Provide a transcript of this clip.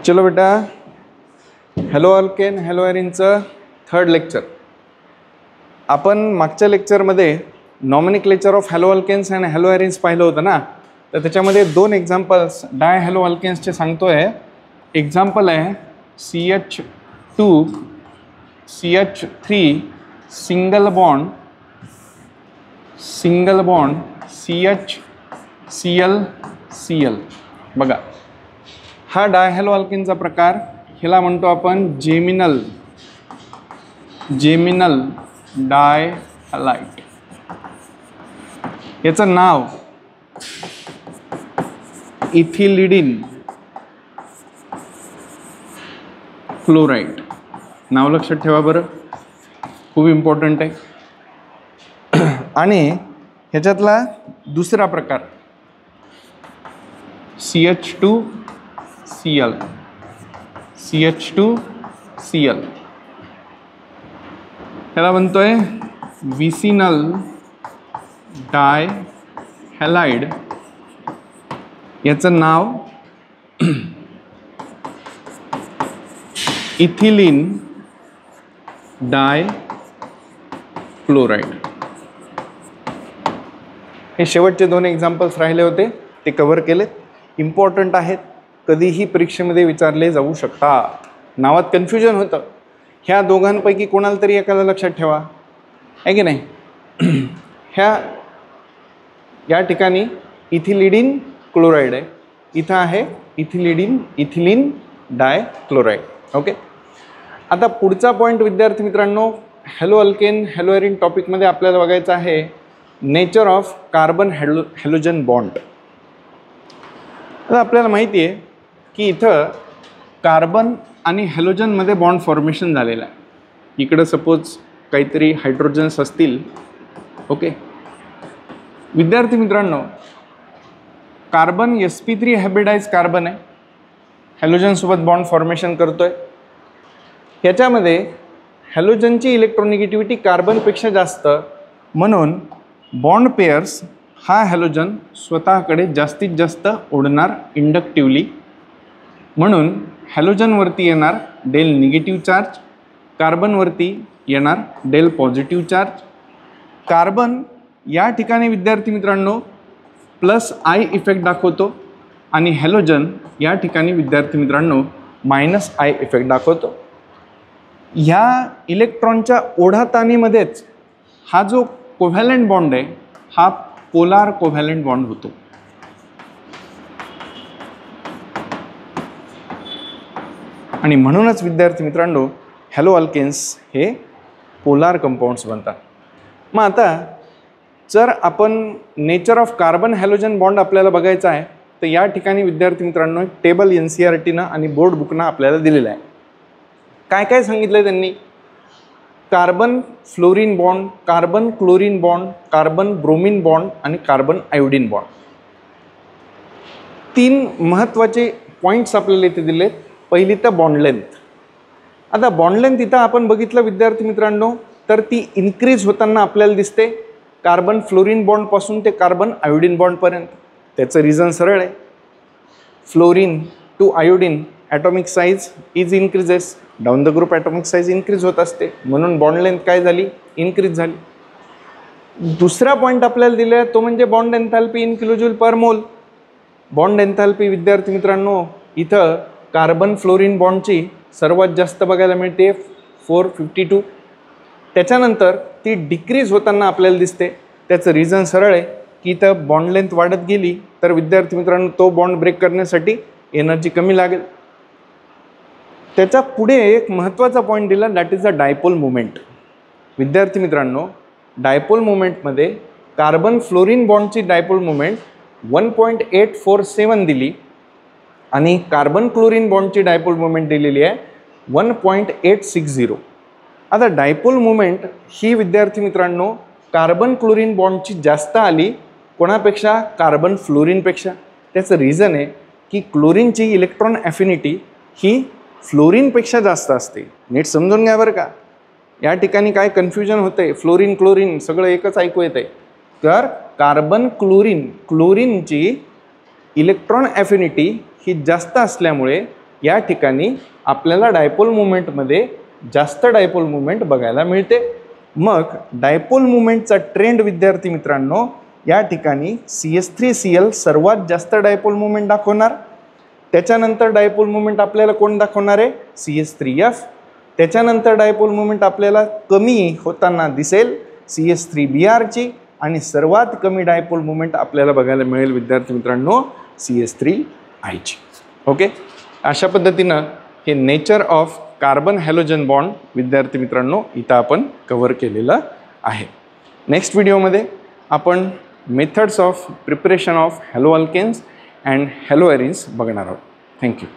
चलो बेटा, haloalkane हॅलो एरिनचं थर्ड लेक्चर. आपण मागच्या लेक्चरमध्ये nomenclature of haloalkanes and haloarenes पाहिलं होतं ना. तर त्याच्यामध्ये दोन एक्झाम्पल्स डाय हॅलो अल्केन्सचे सांगतोय. एक्झाम्पल आहे CH2 CH3 single bond CH Cl. बघा, हा डायहॅलो अल्केनचा प्रकार, ह्याला म्हणतो आपण जेमिनल डायहॅलाइट. याचं नाव इथिलिडिन क्लोराइड. नाव लक्षात ठेवा बरं, खूप इम्पॉर्टंट आहे. आणि ह्याच्यातला दुसरा प्रकार CH2Cl. ह्याला म्हणतोय विसिनल डायहॅलाइड. याचं नाव इथिलीन डायक्लोराइड. हे शेवटचे दोन एक्झाम्पल्स राहिले होते, ते कव्हर केले. इम्पॉर्टंट आहेत, कधीही परीक्षेमध्ये विचारले जाऊ शकतात. नावात कन्फ्युजन होतं, ह्या दोघांपैकी कोणाला तरी एकाला लक्षात ठेवा, आहे की नाही. या ठिकाणी इथिलिडिन क्लोराइड आहे, इथं आहे इथिलीन डायक्लोराइड. ओके. आता पुढचा पॉईंट विद्यार्थी मित्रांनो, हॅलो अल्केन हॅलो एरिन टॉपिकमध्ये आपल्याला बघायचं आहे nature of carbon halogen bond. आता आपल्याला माहिती आहे की इथं कार्बन आणि हॅलोजनमध्ये बॉन्ड फॉर्मेशन झालेलं आहे. इकडं सपोज काहीतरी हायड्रोजन्स असतील. ओके विद्यार्थी मित्रांनो, कार्बन sp3 हायब्रिडाइज कार्बन आहे, हॅलोजनसोबत बॉन्ड फॉर्मेशन करतोय. ह्याच्यामध्ये हॅलोजनची इलेक्ट्रोनिगेटिव्हिटी कार्बनपेक्षा जास्त, म्हणून बॉन्ड पेयर्स हा हॅलोजन स्वतःकडे जास्तीत जास्त ओढणार इंडक्टिव्हली. म्हणून हॅलोजनवरती येणार डेल निगेटिव्ह चार्ज, कार्बनवरती येणार डेल पॉझिटिव्ह चार्ज. कार्बन या ठिकाणी विद्यार्थी मित्रांनो +I इफेक्ट दाखवतो आणि हॅलोजन या ठिकाणी विद्यार्थी मित्रांनो -I इफेक्ट दाखवतो. ह्या इलेक्ट्रॉनच्या ओढाताणीमध्येच हा जो कोव्हॅलंट बॉन्ड आहे हा पोलार कोव्हॅलंट बॉन्ड होतो. आणि म्हणूनच विद्यार्थी मित्रांनो हॅलो अल्केन्स हे पोलार कंपाऊंड्स बनतात. मग आता जर आपण nature of carbon halogen bond आपल्याला बघायचा आहे, तर या ठिकाणी विद्यार्थी मित्रांनो एक टेबल NCERTनं आणि बोर्ड बुकनं आपल्याला दिलेलं आहे. काय काय सांगितलं आहे त्यांनी? Carbon fluorine bond, carbon chlorine bond, carbon bromine bond आणि कार्बन आयोडीन बॉन्ड. 3 महत्त्वाचे पॉईंट्स आपल्याला इथे दिलेत. पहिली तर बॉन्ड लेंथ. आता बॉन्ड लेंथ इथं आपण बघितलं विद्यार्थी मित्रांनो, तर ती इन्क्रीज होताना आपल्याला दिसते कार्बन फ्लोरीन बॉन्डपासून ते कार्बन आयोडीन बॉन्डपर्यंत. त्याचं रिझन सरळ आहे, fluorine to iodine atomic size is increases, down the group atomic size increase होत असते, म्हणून बॉन्ड लेंथ काय झाली, इन्क्रीज झाली. दुसरा पॉईंट आपल्याला दिला आहे तो म्हणजे बॉन्ड एन्थॅल्पी इन किलोजूल पर मोल. बॉन्ड एन्थॅल्पी विद्यार्थी मित्रांनो इथं कार्बन फ्लोरीन बॉन्डची सर्वात जास्त बघायला मिळते 452. त्याच्यानंतर ती डिक्रीज होताना आपल्याला दिसते. त्याचं रिझन सरळ आहे की इथं बॉन्ड लेंथ वाढत गेली तर विद्यार्थी मित्रांनो तो बॉन्ड ब्रेक करण्यासाठी एनर्जी कमी लागेल. त्याच्या पुढे एक महत्त्वाचा पॉईंट दिला, that is the dipole moment. विद्यार्थी मित्रांनो डायपोल मुवमेंटमध्ये कार्बन फ्लोरीन बॉन्डची डायपोल मुवमेंट 1.847 दिली आणि कार्बन क्लोरीन बॉन्डची डायपोल मुवमेंट दिलेली आहे 1.860. आता डायपोल मुवमेंट ही विद्यार्थी मित्रांनो कार्बन क्लोरीन बॉन्डची जास्त आली, कोणापेक्षा, कार्बन फ्लोरीनपेक्षा. त्याचं रिझन आहे की क्लोरीनची इलेक्ट्रॉन ॲफिनिटी ही फ्लोरीनपेक्षा जास्त असते. नीट समजून घ्या बरं का, या ठिकाणी काय कन्फ्युजन होतंय, फ्लोरीन क्लोरीन सगळं एकच ऐकू येतंय. तर कार्बन क्लोरीनची इलेक्ट्रॉन ॲफिनिटी ही जास्त असल्यामुळे या ठिकाणी आपल्याला डायपोल मुवमेंटमध्ये जास्त डायपोल मुवमेंट बघायला मिळते. मग डायपोल मुवमेंटचा ट्रेंड विद्यार्थी मित्रांनो, या ठिकाणी CH3Cl सर्वात जास्त डायपोल मुवमेंट दाखवणार. त्याच्यानंतर डायपोल मुवमेंट आपल्याला कोण दाखवणार आहे? CH3F. त्याच्यानंतर डायपोल मुवमेंट आपल्याला कमी होताना दिसेल CH3Br ची, आणि सर्वात कमी डायपोल मुवमेंट आपल्याला बघायला मिळेल विद्यार्थी मित्रांनो CH3I ची. ओके, अशा पद्धतीनं हे nature of carbon halogen bond विद्यार्थी मित्रांनो इथं आपण कव्हर केलेलं आहे. नेक्स्ट व्हिडिओमध्ये आपण methods of preparation of haloalkanes and haloarenes बघणार आहोत. थँक्यू.